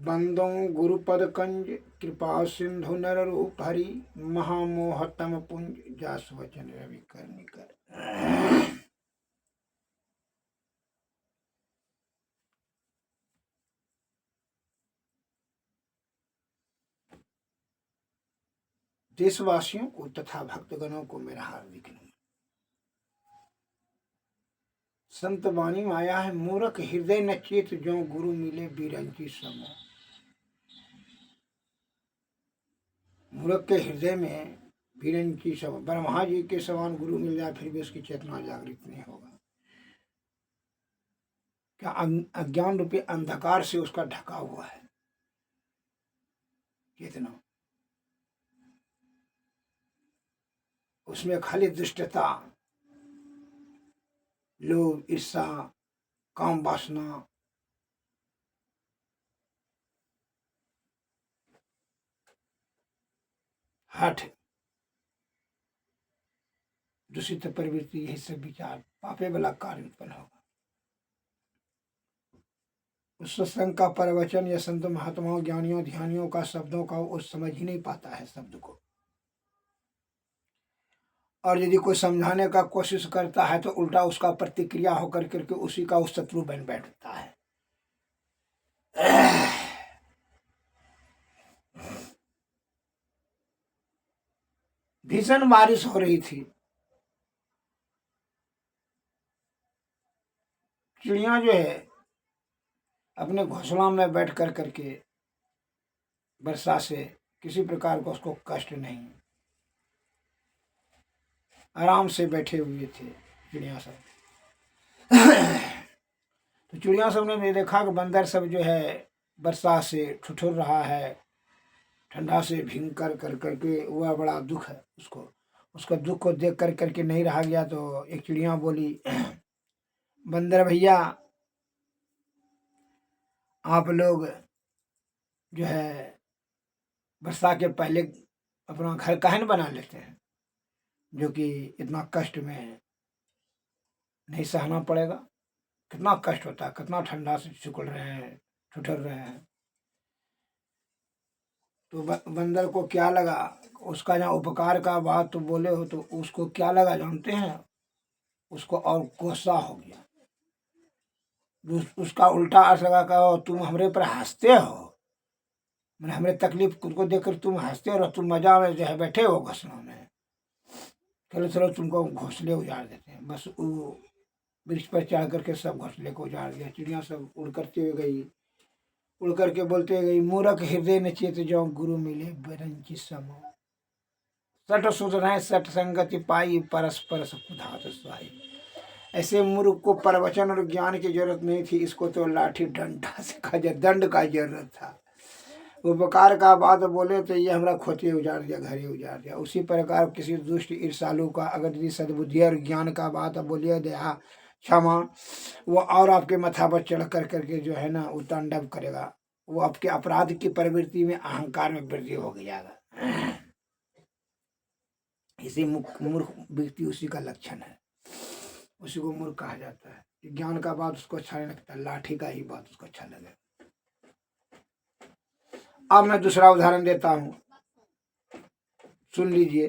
बंदों गुरुपद कंज कृपा सिंधु नर रूप हरि महामोहतम पुंज जास वचन रवि कर निकर। देशवासियों को तथा भक्तगणों को मेरा हार्दिक नमन। संत वाणी में आया है, मूर्ख हृदय न चेत जो गुरु मिले बीरंची समो। मूर्ख के हृदय में बीरंची समो, ब्रह्मा जी के समान गुरु मिल जाए फिर भी उसकी चेतना जागृत नहीं होगा। क्या अज्ञान रूपी अंधकार से उसका ढका हुआ है कितना, उसमें खाली दुष्टता, लोभ, ईर्षा, काम वासना, हठ, दूषित प्रवृत्ति, यही सब विचार पापे वाला कार्य उत्पन्न होगा। उस सत्संग का प्रवचन या संत महात्माओं ज्ञानियों ध्यानियों का शब्दों का वो समझ ही नहीं पाता है शब्द को, और यदि कोई समझाने का कोशिश करता है तो उल्टा उसका प्रतिक्रिया होकर करके उसी का उस शत्रु बन बैठता है। भीषण बारिश हो रही थी, चिड़िया जो है अपने घोंसला में बैठ कर करके वर्षा से किसी प्रकार का उसको कष्ट नहीं, आराम से बैठे हुए थे चिड़िया सब। तो चिड़िया सब ने देखा कि बंदर सब जो है वर्षा से ठुठुर रहा है, ठंडा से भींग कर करके, वह बड़ा दुख है उसको, उसका दुख को देख कर करके नहीं रहा गया। तो एक चिड़िया बोली, बंदर भैया आप लोग जो है वर्षा के पहले अपना घर काहे न बना लेते हैं, जो कि इतना कष्ट में नहीं सहना पड़ेगा। कितना कष्ट होता है, कितना ठंडा से सिकुड़ रहे हैं, ठुठुर रहे हैं। तो बंदर को क्या लगा, उसका जहाँ उपकार का बात तो बोले हो तो उसको क्या लगा जानते हैं, उसको और गुस्सा हो गया। उसका उल्टा अर्थ लगा कहो तुम हमरे पर हंसते हो, मैंने हमरे तकलीफ को देखकर तुम हंसते हो, तुम मजा में जो है बैठे हो घोंसलों में, चलो चलो तुमको घोंसले उजाड़ देते हैं। बस वो वृक्ष पर चढ़ करके सब घोंसले को उजाड़ दिया। चिड़िया सब उड़ करते गई, उड़ करके बोलते गई, मूर्ख हृदय न चेत जो गुरु मिले बिरंची समो। सठ सुधरे सठ संगति पाई परस्पर सुधात स्वाई। ऐसे मूर्ख को प्रवचन और ज्ञान की जरूरत नहीं थी, इसको तो लाठी डंडा से दंड का जरूरत था। उपकार का बात बोले तो ये हमारा खोते उजाड़ दिया, घर ही उजाड़ दिया। उसी प्रकार किसी दुष्ट ईर्षालु का अगर यदि सद्बुद्धि और ज्ञान का बात बोलिए दया क्षमा, वो और आपके माथा पर चढ़ कर करके जो है ना वो तांडव करेगा, वो आपके अपराध की प्रवृत्ति में अहंकार में वृद्धि हो जाएगा। इसी मूर्ख व्यक्ति उसी का लक्षण है, उसी को मूर्ख कहा जाता है। ज्ञान का बात उसको अच्छा नहीं लगता, लाठी का ही बात उसको अच्छा लगे। अब मैं दूसरा उदाहरण देता हूं, सुन लीजिए।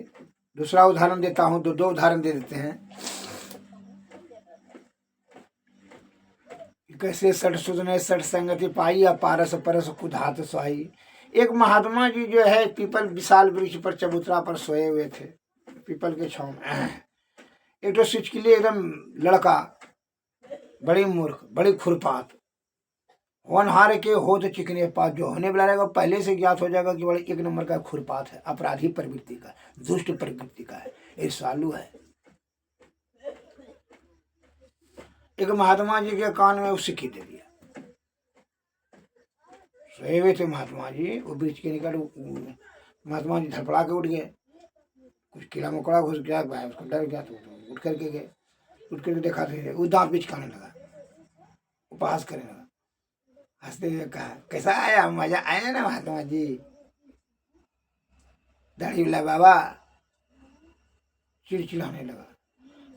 दूसरा उदाहरण देता हूं, दो उदाहरण दे देते हैं। कैसे सठ सुधने सठ संगति पाई या पारस परस कुधात स्वाई। एक महात्मा जी जो है पीपल विशाल वृक्ष पर चबूतरा पर सोए हुए थे, पीपल के छांव में। एक तो सिचकिली एकदम लड़का, बड़ी मूर्ख, बड़ी खुरपात, होनहार के हो तो चिकने पात, जो होने वाला रहेगा पहले से ज्ञात हो जाएगा कि बड़े एक नंबर का खुरपात है, अपराधी प्रवृत्ति का, दुष्ट प्रवृत्ति का है, ईर्षालु है। एक महात्मा जी के कान में उस सिक्की दे दिया। सोए हुए थे महात्मा जी, वो बीच के निकल, महात्मा जी धड़पड़ा के उठ गए, कुछ कीड़ा मकोड़ा घुस गया, उसको डर गया तो उठ करके गए। उठ करके देखा थे वो दांत बीच खाने लगा, उपहास करने लगा, हंसते हुए कहा, कैसा आया, मजा आया ना महात्मा जी। दाढ़ी वाला बाबा चिड़चिड़ाने लगा।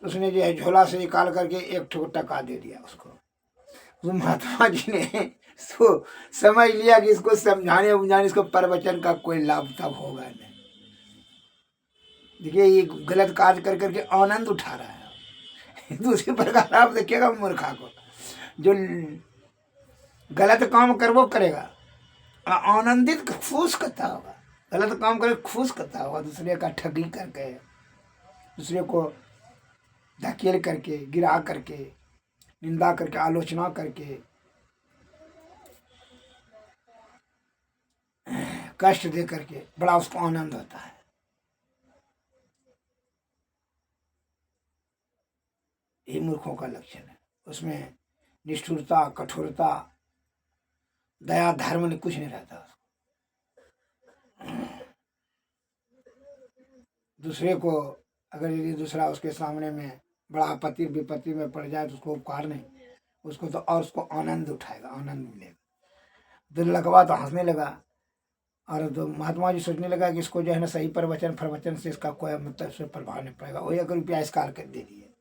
उसने जो है झोला से निकाल करके एक ठो टका दे दिया उसको। तो महात्मा जी ने तो समझ लिया कि इसको समझाने बुझाने, इसको प्रवचन का कोई लाभ तब होगा नहीं। देखिए ये गलत कार्य कर करके आनंद उठा रहा है। दूसरी प्रकार आप देखिएगा मूर्खा को, जो गलत काम कर वो करेगा, आनंदित खुश करता होगा, गलत काम करे खुश करता होगा, दूसरे का ठगी करके, दूसरे को धकेल करके, गिरा करके, निंदा करके, आलोचना करके, कष्ट दे करके बड़ा उसको आनंद होता है। ये मूर्खों का लक्षण है। उसमें निष्ठुरता, कठोरता, दया, धर्म ने कुछ नहीं रहता उसको। दूसरे को अगर यदि दूसरा उसके सामने में बड़ा आपत्ति विपत्ति में पड़ जाए तो उसको उपकार नहीं, उसको तो और उसको आनंद उठाएगा, आनंद मिलेगा। दिल लगवा तो हंसने लगा, और तो महात्मा जी सोचने लगा कि इसको जो है ना सही प्रवचन से इसका कोई मतलब से प्रभाव नहीं पड़ेगा, वही अगर रुपया इस काल कर दे दिए।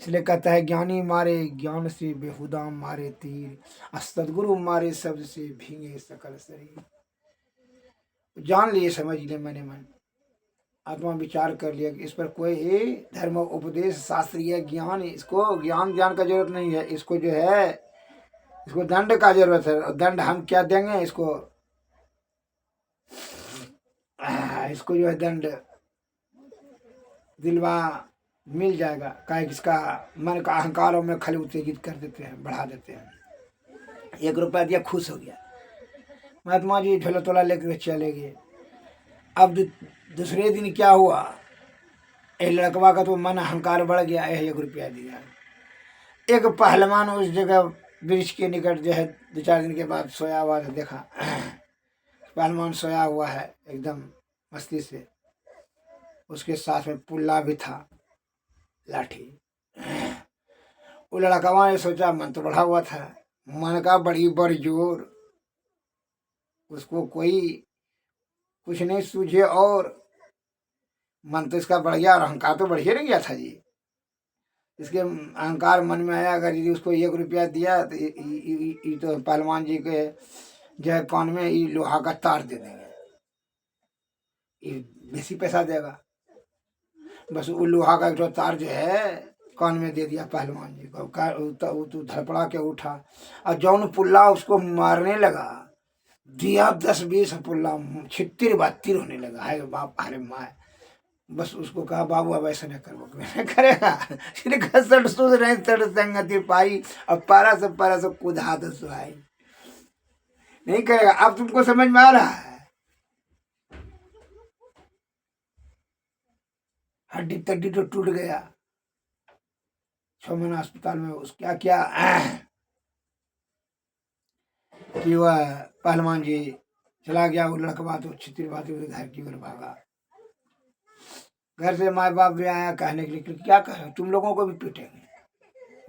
इसलिए कहता है ज्ञानी मारे ज्ञान से बेहुदा मारे तीर, सदगुरु मारे शब्द से भींगे सकल शरीर। जान लिए, समझ लिए मैंने मन, आत्मा विचार कर लिया कि इस पर कोई धर्म उपदेश शास्त्रीय ज्ञान, इसको ज्ञान का जरूरत नहीं है, इसको जो है इसको दंड का जरूरत है। और दंड हम क्या देंगे इसको, इसको जो है दंड दिलवा मिल जाएगा। क्या इसका मन का अहंकारों में खाली उत्तेजित कर देते हैं, बढ़ा देते हैं। 1 रुपया दिया, खुश हो गया, महात्मा जी झोला तोला लेकर चले गए। अब दूसरे दिन क्या हुआ, एक लड़कवा का तो मन अहंकार बढ़ गया, 1 रुपया दिया। एक पहलवान उस जगह वृक्ष के निकट जो है 2-4 दिन के बाद सोया हुआ था, देखा पहलवान सोया हुआ है एकदम मस्ती से, उसके साथ में पुल्ला भी था, लाठी। वो लड़कवा ने सोचा, मन तो बढ़ा हुआ था, मन का बड़ी जोर, उसको कोई कुछ नहीं सूझे, और मन तो इसका बढ़ गया और अहंकार तो बढ़िया नहीं गया था जी। इसके अहंकार मन में आया, अगर यदि उसको 1 रुपया दिया तो ये तो पहलवान जी के जो है कान में ये लोहा का तार दे देंगे, ये बेसी पैसा देगा। बस वो लोहा का जो तार जो है कान में दे दिया पहलवान जी को। तो धड़पड़ा के उठा, और जौन पुल्ला उसको मारने लगा, दिया 10-20 पुल्ला, छित्तिर बात्तिर होने लगा। है बाप, अरे माँ, बस उसको कहा बाबू अब ऐसा नहीं करो, करेगा सट सूझ रहे सट संगति पाई, अब पारा से कुदा तो सुहाई, नहीं करेगा। अब तुमको समझ में आ रहा है, हड्डी तड्डी तो टूट गया। 6 महीना अस्पताल में उस क्या क्या कि वह पहलवान जी चला गया। वो लड़कवा तो छितिर बात घर की ओर भागा। घर से माँ बाप भी आया कहने के लिए, क्या कहे, तुम लोगों को भी पीटेंगे,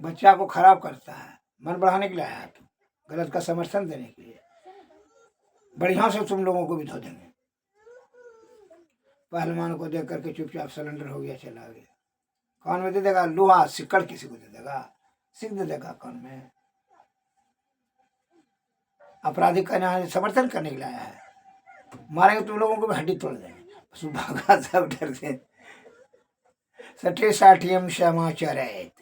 बच्चा को खराब करता है, मन बढ़ाने के लिए आया तुम, गलत का समर्थन देने के लिए, बढ़िया से तुम लोगों को भी धो देंगे। पहलवान को देख करके चुपचाप सरेंडर हो गया, चला गया। कान में दे देगा लोहा, सिक्कड़ किसी को दे देगा, सिक दे देगा कान में। अपराधी का समर्थन करने के लिए आया है, मारेंगे तुम लोगों को भी हड्डी तोड़ देंगे। भागा सब डर से। सठे साठियम क्षमाचरित,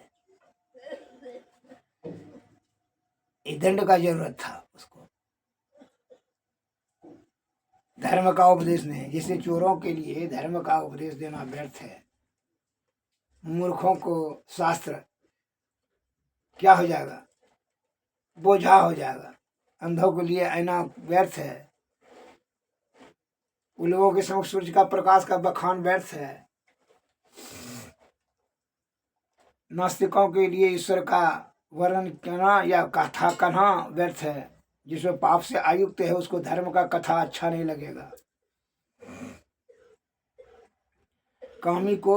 दंड का जरूरत था उसको, धर्म का उपदेश नहीं। जैसे चोरों के लिए धर्म का उपदेश देना व्यर्थ है, मूर्खों को शास्त्र क्या हो जाएगा, बोझा हो जाएगा। अंधों के लिए आईना व्यर्थ है, उन लोगों के समक्ष सूर्य का प्रकाश का बखान व्यर्थ है। नास्तिकों के लिए ईश्वर का वर्णन कहना या कथा कहना व्यर्थ है। जिसमें पाप से आयुक्त है उसको धर्म का कथा अच्छा नहीं लगेगा। कामी को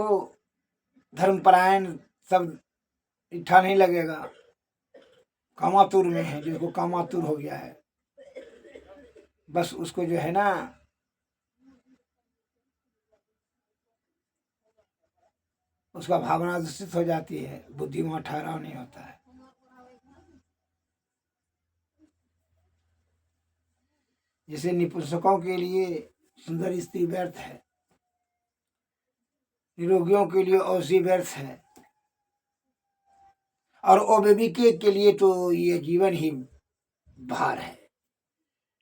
धर्मपरायण सब इच्छा नहीं लगेगा। कामातुर में है, जिसको कामातुर हो गया है, बस उसको जो है ना उसका भावना दूषित हो जाती है, बुद्धि में ठहराव नहीं होता है। जैसे निपुंसकों के लिए सुंदर स्त्री व्यर्थ है, निरोगियों के लिए औषधि व्यर्थ है, और अविवेकी के लिए तो ये जीवन ही भार है।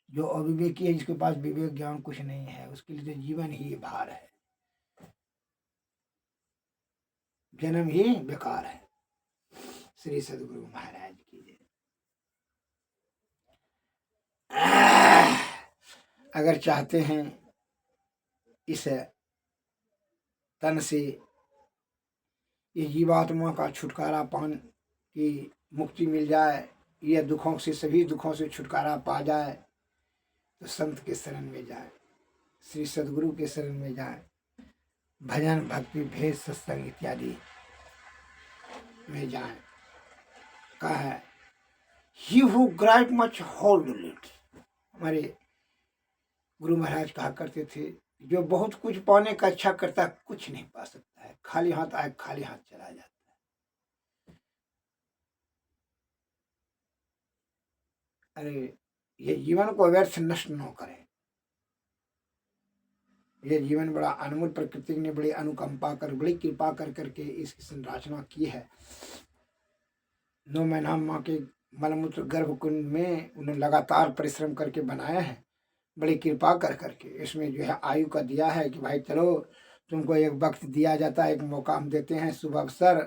जो अविवेकी है, जिसके पास विवेक ज्ञान कुछ नहीं है, उसके लिए तो जीवन ही भार है, जन्म ही बेकार है। श्री सदगुरु महाराज की जय। अगर चाहते हैं इस तन से ये जीवात्मा का छुटकारा पान की मुक्ति मिल जाए, ये दुखों से, सभी दुखों से छुटकारा पा जाए, तो संत के शरण में जाए, श्री सदगुरु के शरण में जाए, भजन भक्ति भेद सत्संग इत्यादि में जाए। कहा है, he who gripe much hold lit. हमारे गुरु महाराज कहा करते थे, जो बहुत कुछ पाने का इच्छा करता है कुछ नहीं पा सकता है, खाली हाथ आए खाली हाथ चला जाता है। अरे ये जीवन को व्यर्थ नष्ट न करें। ये जीवन बड़ा अनमोल, प्रकृति ने बड़ी अनुकंपा कर, बड़ी कृपा कर करके इसकी संरचना की है। 9 महीना माँ के मलमूत्र गर्भकुंड में उन्होंने लगातार परिश्रम करके बनाया है, बड़ी कृपा कर करके। इसमें जो है आयु का दिया है कि भाई चलो तुमको एक वक्त दिया जाता है, एक मौका हम देते हैं, शुभ अवसर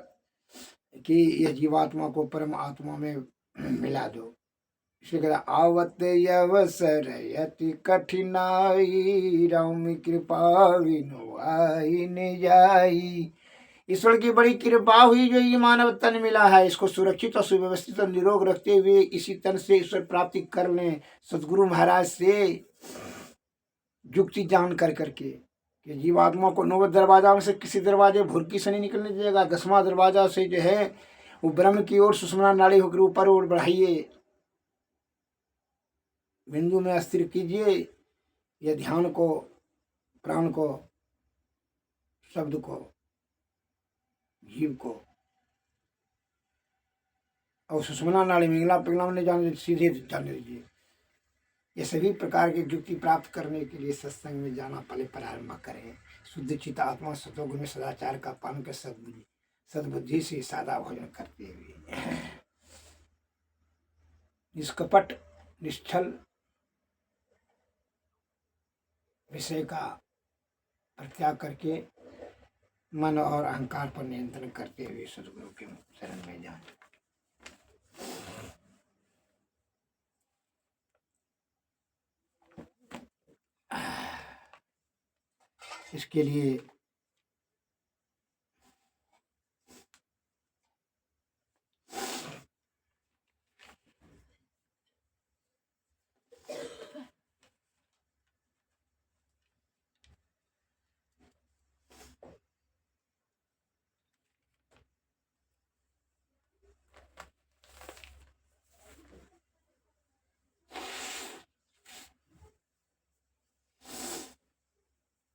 कि ये जीवात्मा को परम आत्मा में मिला दो। इसलिए कहता, आवत अवसर यति कठिनाई, राम कृपा विनु आई न जाई। ईश्वर की बड़ी कृपा हुई जो ये मानव तन मिला है, इसको सुरक्षित और सुव्यवस्थित और निरोग रखते हुए इसी तन से ईश्वर प्राप्ति कर लें। सदगुरु महाराज से युक्ति जान कर करके कि जीवात्मा को 9 दरवाजा में से किसी दरवाजे भुरकी से नहीं निकलने दिएगा। 10वां दरवाजा से जो है वो ब्रह्म की ओर सुषुम्ना नाड़ी होकर ऊपर और बढ़ाइए, बिंदु में अस्थिर कीजिए। यह ध्यान को, प्राण को, शब्द को, जीव को, और सुषुम्ना नाड़ी मिंगला पिंगला में जाने, सीधे जाने दीजिए। ये सभी प्रकार की युक्ति प्राप्त करने के लिए सत्संग में जाना पहले प्रारंभ करें। शुद्ध चित्त आत्मा सतोगुण में सदाचार का पालन कर सद्बुद्धि से सादा भोजन करते हुए निष्कपट निश्चल विषय का परित्याग करके मन और अहंकार पर नियंत्रण करते हुए सदगुरु के शरण में जाएं। इसके लिए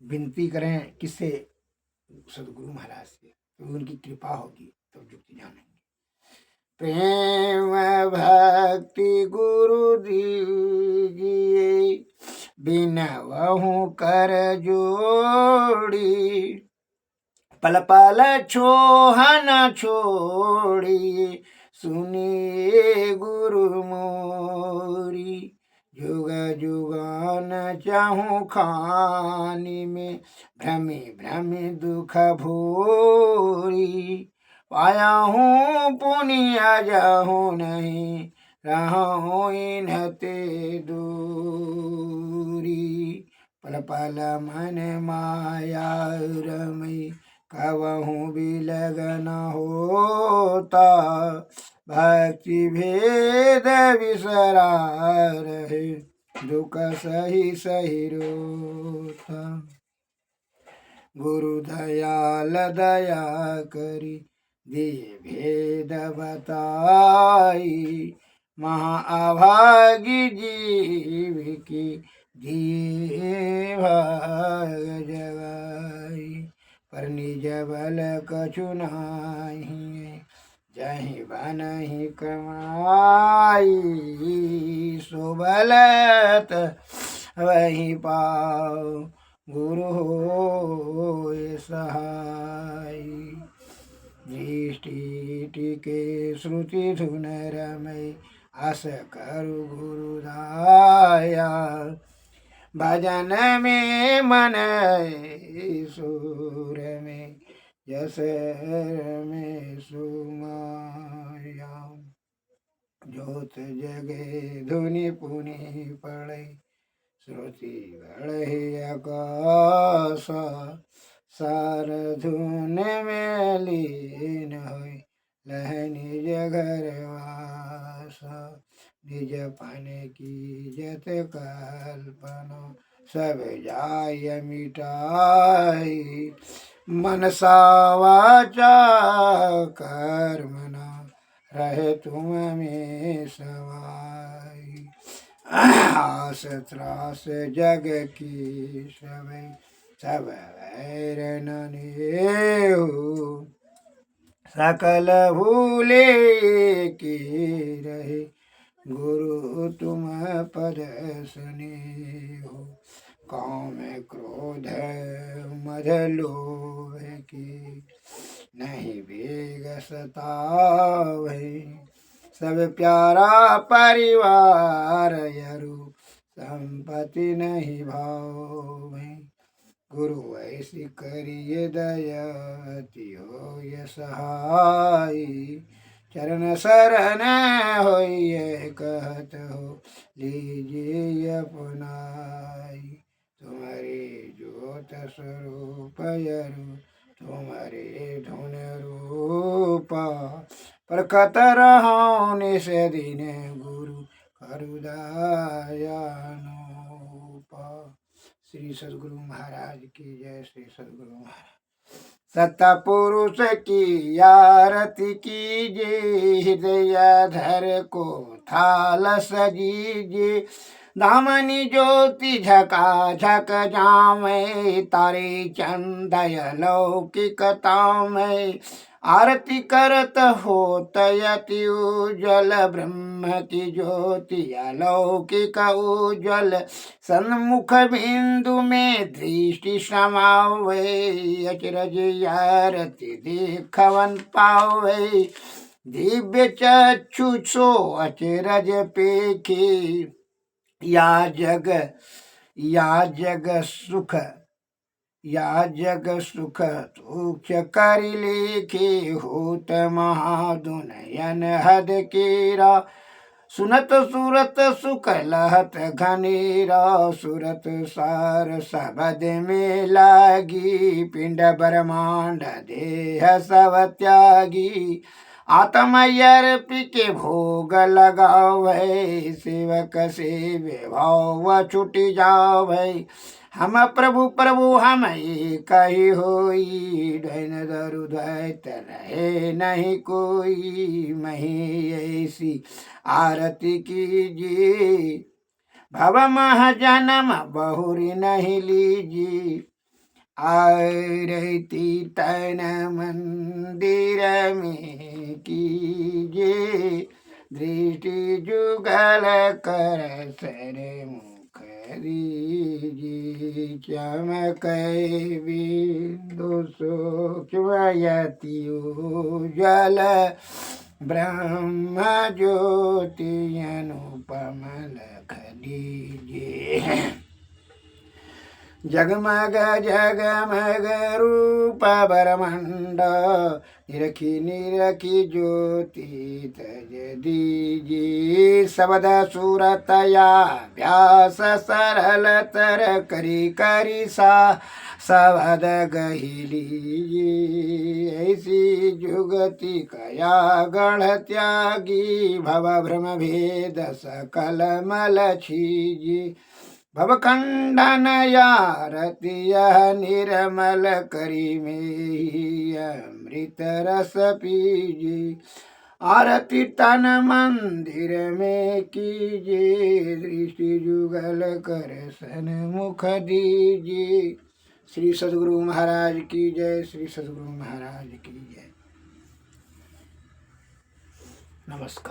विनती करें किससे? सदगुरु महाराज से, तो उनकी कृपा होगी तब तो युक्ति जानेंगे। प्रेम भक्ति गुरु दीजिए, बिनवहु कर जोड़ी, पल पल छोहन छोड़ी, सुनिए गुरु मोरी। जुग जुगान चाहूँ खानी में, भ्रमे भ्रमे दुख भोरी। पाया हूँ पुनिया जाहूँ नहीं, रहूँ इन्हते दूरी। पल पल मन माया रमई, कबहूँ भी लगन होता। भक्ति भेद विसरा रहे, दुख सही सही रोता। गुरु दयाल दया करी, दिए भेद बताई। महाअभागी जीव की दिए भाग जगाई। पर निज बल कछु नाही, जहीं बनहि कमाई। सो बलत वहीं पाओ गुरु होए सहाय। दृष्टि टिके श्रुति धुन रमय आस करु गुरुदाया। भजन में मन सुर में यस में सुमाया। ज्योत जगे धुनि पुनि पड़े श्रुति बढ़े आकाश। सार धुन में लीन होय लह निज घर वास। निज पन की जत कल्पना सब जाय मिटाई। मनसा वाचा कर्मणा रहे तुम में समाई। आस त्रास जग की सब वैर न नेहु। सकल भूले की रहे गुरु तुम पद स्नेहु। काम क्रोध मद लोभ की नहीं वेग सतावै। सब प्यारा परिवार यरु संपत्ति नहीं भावै। गुरु ऐसी करिए दया अति होय सहाय। चरण शरण होइए कहत हो लीजिए अपनाई। तुम्हारे ज्योत स्वरूप यरु तुम्हारे धुन रूपा। प्रकट रहो निस दिन गुरु करु दया अनुपा। श्री सद्गुरु महाराज की जय। श्री सद्गुरु महाराज। सतपुरुष की आरती कीजिए हृदय धर को थाल सजीजिए। दामनी ज्योति झकाझक जामे तारे चंदय लौकिकतामय। आरती करत होत यति उज्ज्वल ब्रह्म की ज्योति अलौकिक उज्ज्वल। सन्मुख बिंदु में दृष्टि समावे अचरज आरती देखवन पावे। दिव्य चक्षु सो अचरज पेखे या जग सुख तुक्ष कर लेखे। होत महादुनयन हद केरा सुनत सूरत सुख लहत घनेरा। सूरत सार सबद में लागी पिंड ब्रह्मांड देह सब त्यागी। आत्मयर्पि के भोग लगावे सेवक से विभाव छुटी जावे। हम प्रभु प्रभु हम एक ही होई। द्वैन दरु द्वैत रहे नहीं कोई। मही ऐसी आरती कीजिए भव मह जन्म बहुरी नहीं लीजिए। आरती तन मंदिर में कीजिए। दृष्टि जुगल कर सर मुख दीजिए। चमक बिंदु सूक्ष्मयति उज्ज्वल ब्रह्म ज्योति अनुपम लख दीजिए। जगमग जगमग रूप बरमंड निरखी निरखी ज्योति तज दीजिए। शब्द सूरतया व्यास सरल तर करी करी सा शब्द गही लीजिए। ऐसी जुगति कया गढ़ त्यागी भव भ्रम भेद सकल मल छीजी। भवखंडन यारती यह निर्मल करी में अमृत रस पीजी। आरती तन मंदिर में कीजिए। दृष्टि जुगल कर सन्मुख दीजिए। श्री सद्गुरु महाराज की जय। श्री सद्गुरु महाराज की जय। नमस्कार।